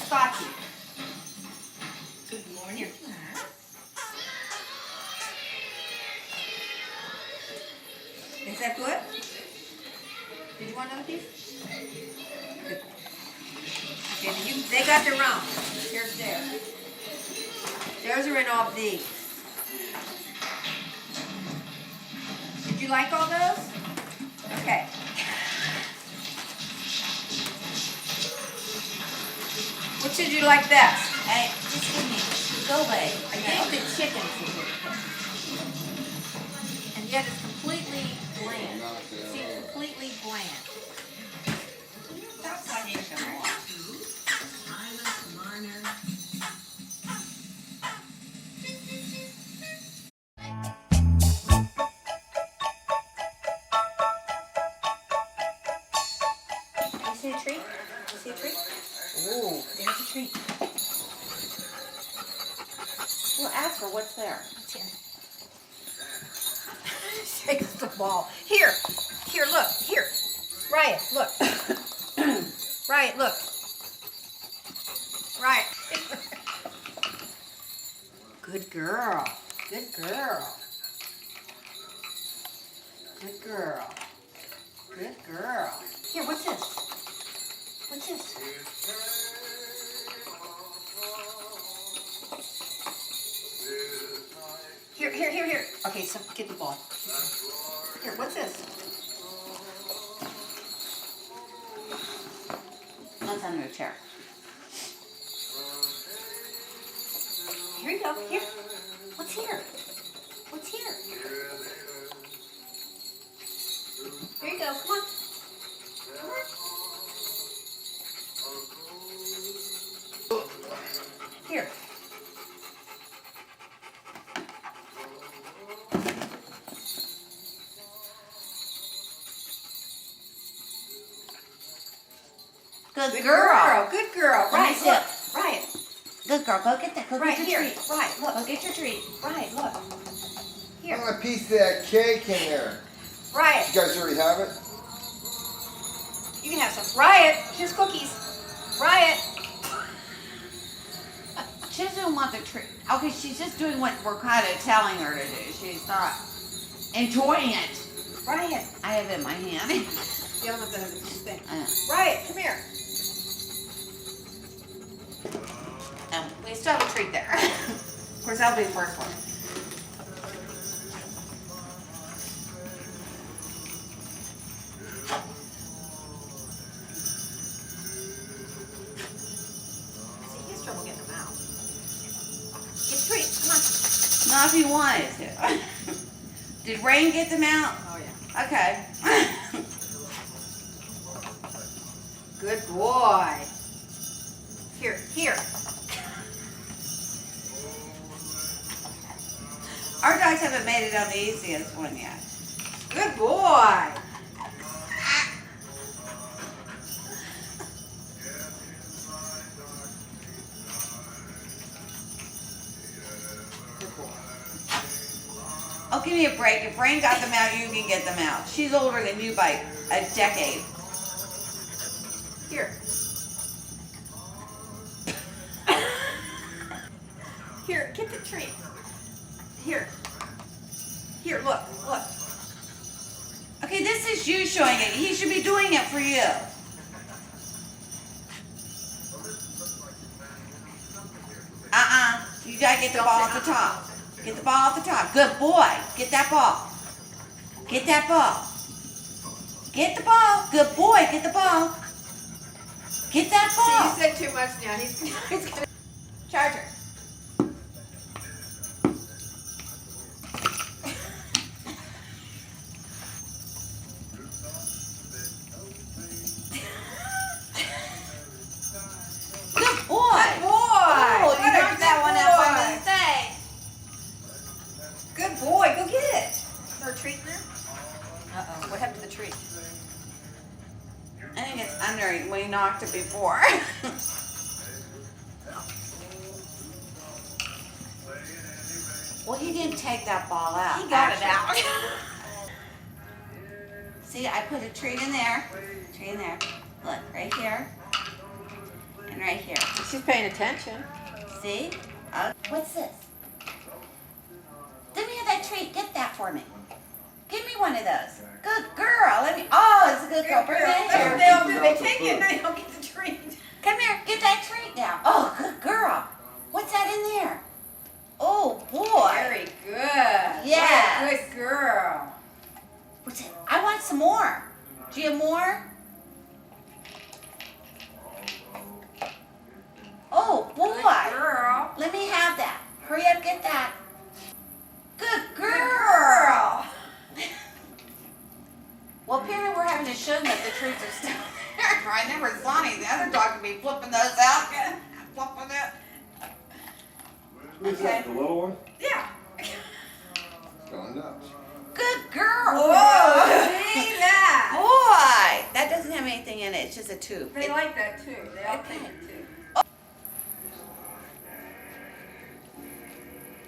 Scotchy. Good morning. Here. Is that good? Did you want another piece? Good. Okay, they got their own. Here's theirs. Theirs are in all of these. Did you like all those? Okay. Which did you like best? Hey, just give me. Go away. I think the chicken's a good pick. And yet it's completely bland. See, completely bland. Stop talking so much. You see a treat? You see a treat? Ooh, there's a treat. Well, ask her what's there. What's here? Shakes the ball. Here, look, here. Riot, look. Riot, look. Riot. Good girl. Good girl. Good girl. Good girl. Here, what's this? What's this? Here. Okay, so get the ball. Here, what's this? That's under a chair. Here you go. Here. What's here? What's here? Here you go. Come on. Come on. Here. Good girl. Good girl. Let me Right, see look. it. Right. Good girl. Go get that. Go Right get your here. treat. Right, look. Go get your treat. Right, look. I Here. want a piece of that cake in there. Riot. You guys already have it? You can have some. Riot. Here's cookies. Riot. She doesn't want the treat. Okay, she's just doing what we're kind of telling her to do. She's not enjoying it. Riot. I have it in my hand. You don't have to have this thing. Uh, Riot, come here. we still have a treat there. Of course, that'll be the first one. See, he has trouble getting them out. Get the treat. Come on. Not if you wanted to. Did Rain get them out? Oh, yeah. Okay. Good boy. Here. Our dogs haven't made it on the easiest one yet. Good boy. Good boy. Oh, give me a break. If Rain got them out, you can get them out. She's older than you by a decade. Here. Here, get the treat. Here, look. Okay, this is you showing it. He should be doing it for you. You gotta get the ball off the top. Get the ball off the top. Good boy. Get that ball. Get that ball. Get the ball. Good boy. Get the ball. Get that See, ball. you said too much now. He's gonna charge her. Good boy. Boy. Oh, you What a knocked that good one out by boy. mistake. Good boy. Go get it. Is there a treat in there? Uh-oh. What happened to the treat? I think it's under it. We knocked it before. Well, he didn't take that ball out. He got it actually. out. See, I put a treat in there. Treat in there. Look, right here. And right here. She's paying attention. See? What's this? Let me have that treat. Get that for me. Give me one of those. Good girl. Oh, it's a good girl. Bring it That's here. what they all do. They take it and they don't get the treat. Come here. Get that treat now. Oh, good girl. What's that in there? Oh, boy. Very good. Yes. What a good girl. What's it? I want some more. Do you have more? Oh, boy. Good girl. Let me have that. Hurry up, get that. Good girl. Well, apparently we're having to show them that the treats are still there. I never saw any. The other dog could be flipping those out. Flipping it. Who's Okay. that? The little one? Yeah. It's going nuts. Good girl. Whoa. See that? Boy, that doesn't have anything in it. It's just a tube. They like that too. They all Okay. take it too.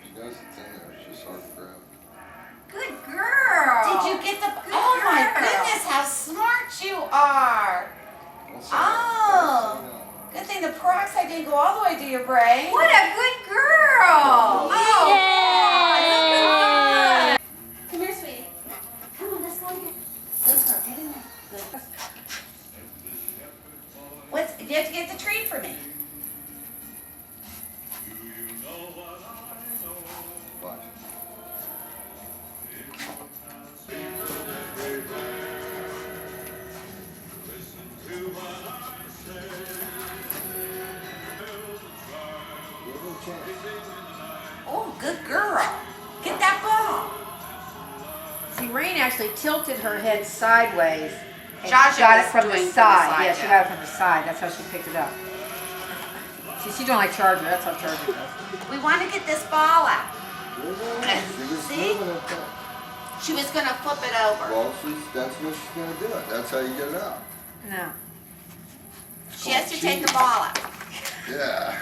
She knows it's in there. She's hard to grab. Good girl. Did you get the? Good Oh my girl. goodness, how smart you are! Don't say Oh. that. Good thing the peroxide didn't go all the way to your brain. What a good girl. Oh. Yay. Come here, sweetie. Come on, let's go in here. Good girl, get in there. Good. You have to get the treat for me. Watch. Give her a chance. Oh, good girl. Get that ball. See, Rain actually tilted her head sideways and Joshua got it was from doing the from the side. side, Yeah, she yeah. got it from the side. That's how she picked it up. See, she's doing like Charger. That's how Charger does. We want to get this ball out. Give her a chance. She was See? moving it. She was going to flip it over. Well, that's what she's going to do it. That's how you get it out. No. She has to take the ball out. Yeah.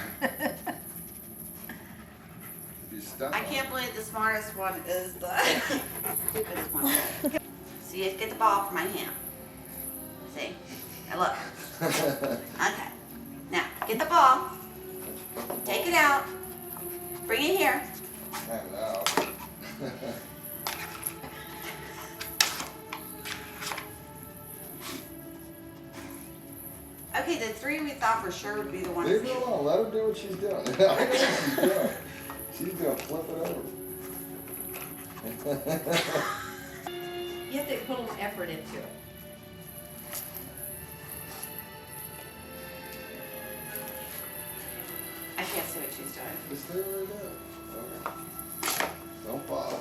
You stuck I on can't believe the smartest one is the stupidest one. So you have to get the ball from my hand. See? Now look. it. Okay. Now, get the ball. Take it out. Bring it here. Hang it out. Okay, the three we thought for sure would be the ones. Leave her alone. Let her do what she's doing. I know what she's doing. She's going to flip it over. You have to put a little effort into it. I can't see what she's doing. Just stay right there. Okay. Don't bother.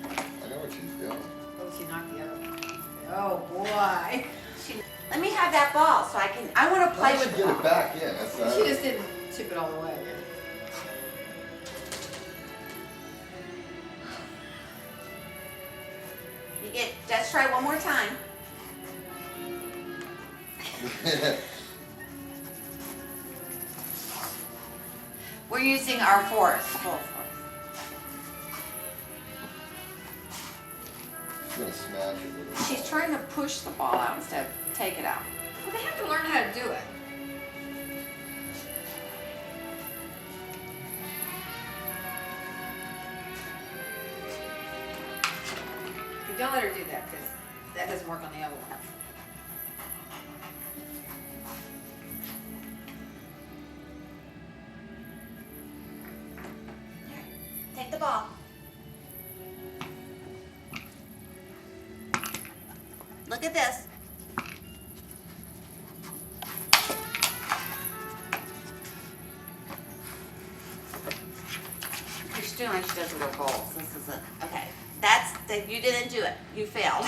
I know what she's doing. Oh, she knocked the other one. Oh, boy. Let me have that ball so I want to play Why with should the get ball. it back in. That's not She just didn't chip it all the way. Let's try one more time. We're using our force, full force. She's going to smash it with her. She's trying to push the ball out instead of take it out. Well, they have to learn how to do it. Don't let her do that because that doesn't work on the other one. Take the ball. Look at this. She's doing like she does with her bowls. This isn't okay. You didn't do it. You failed.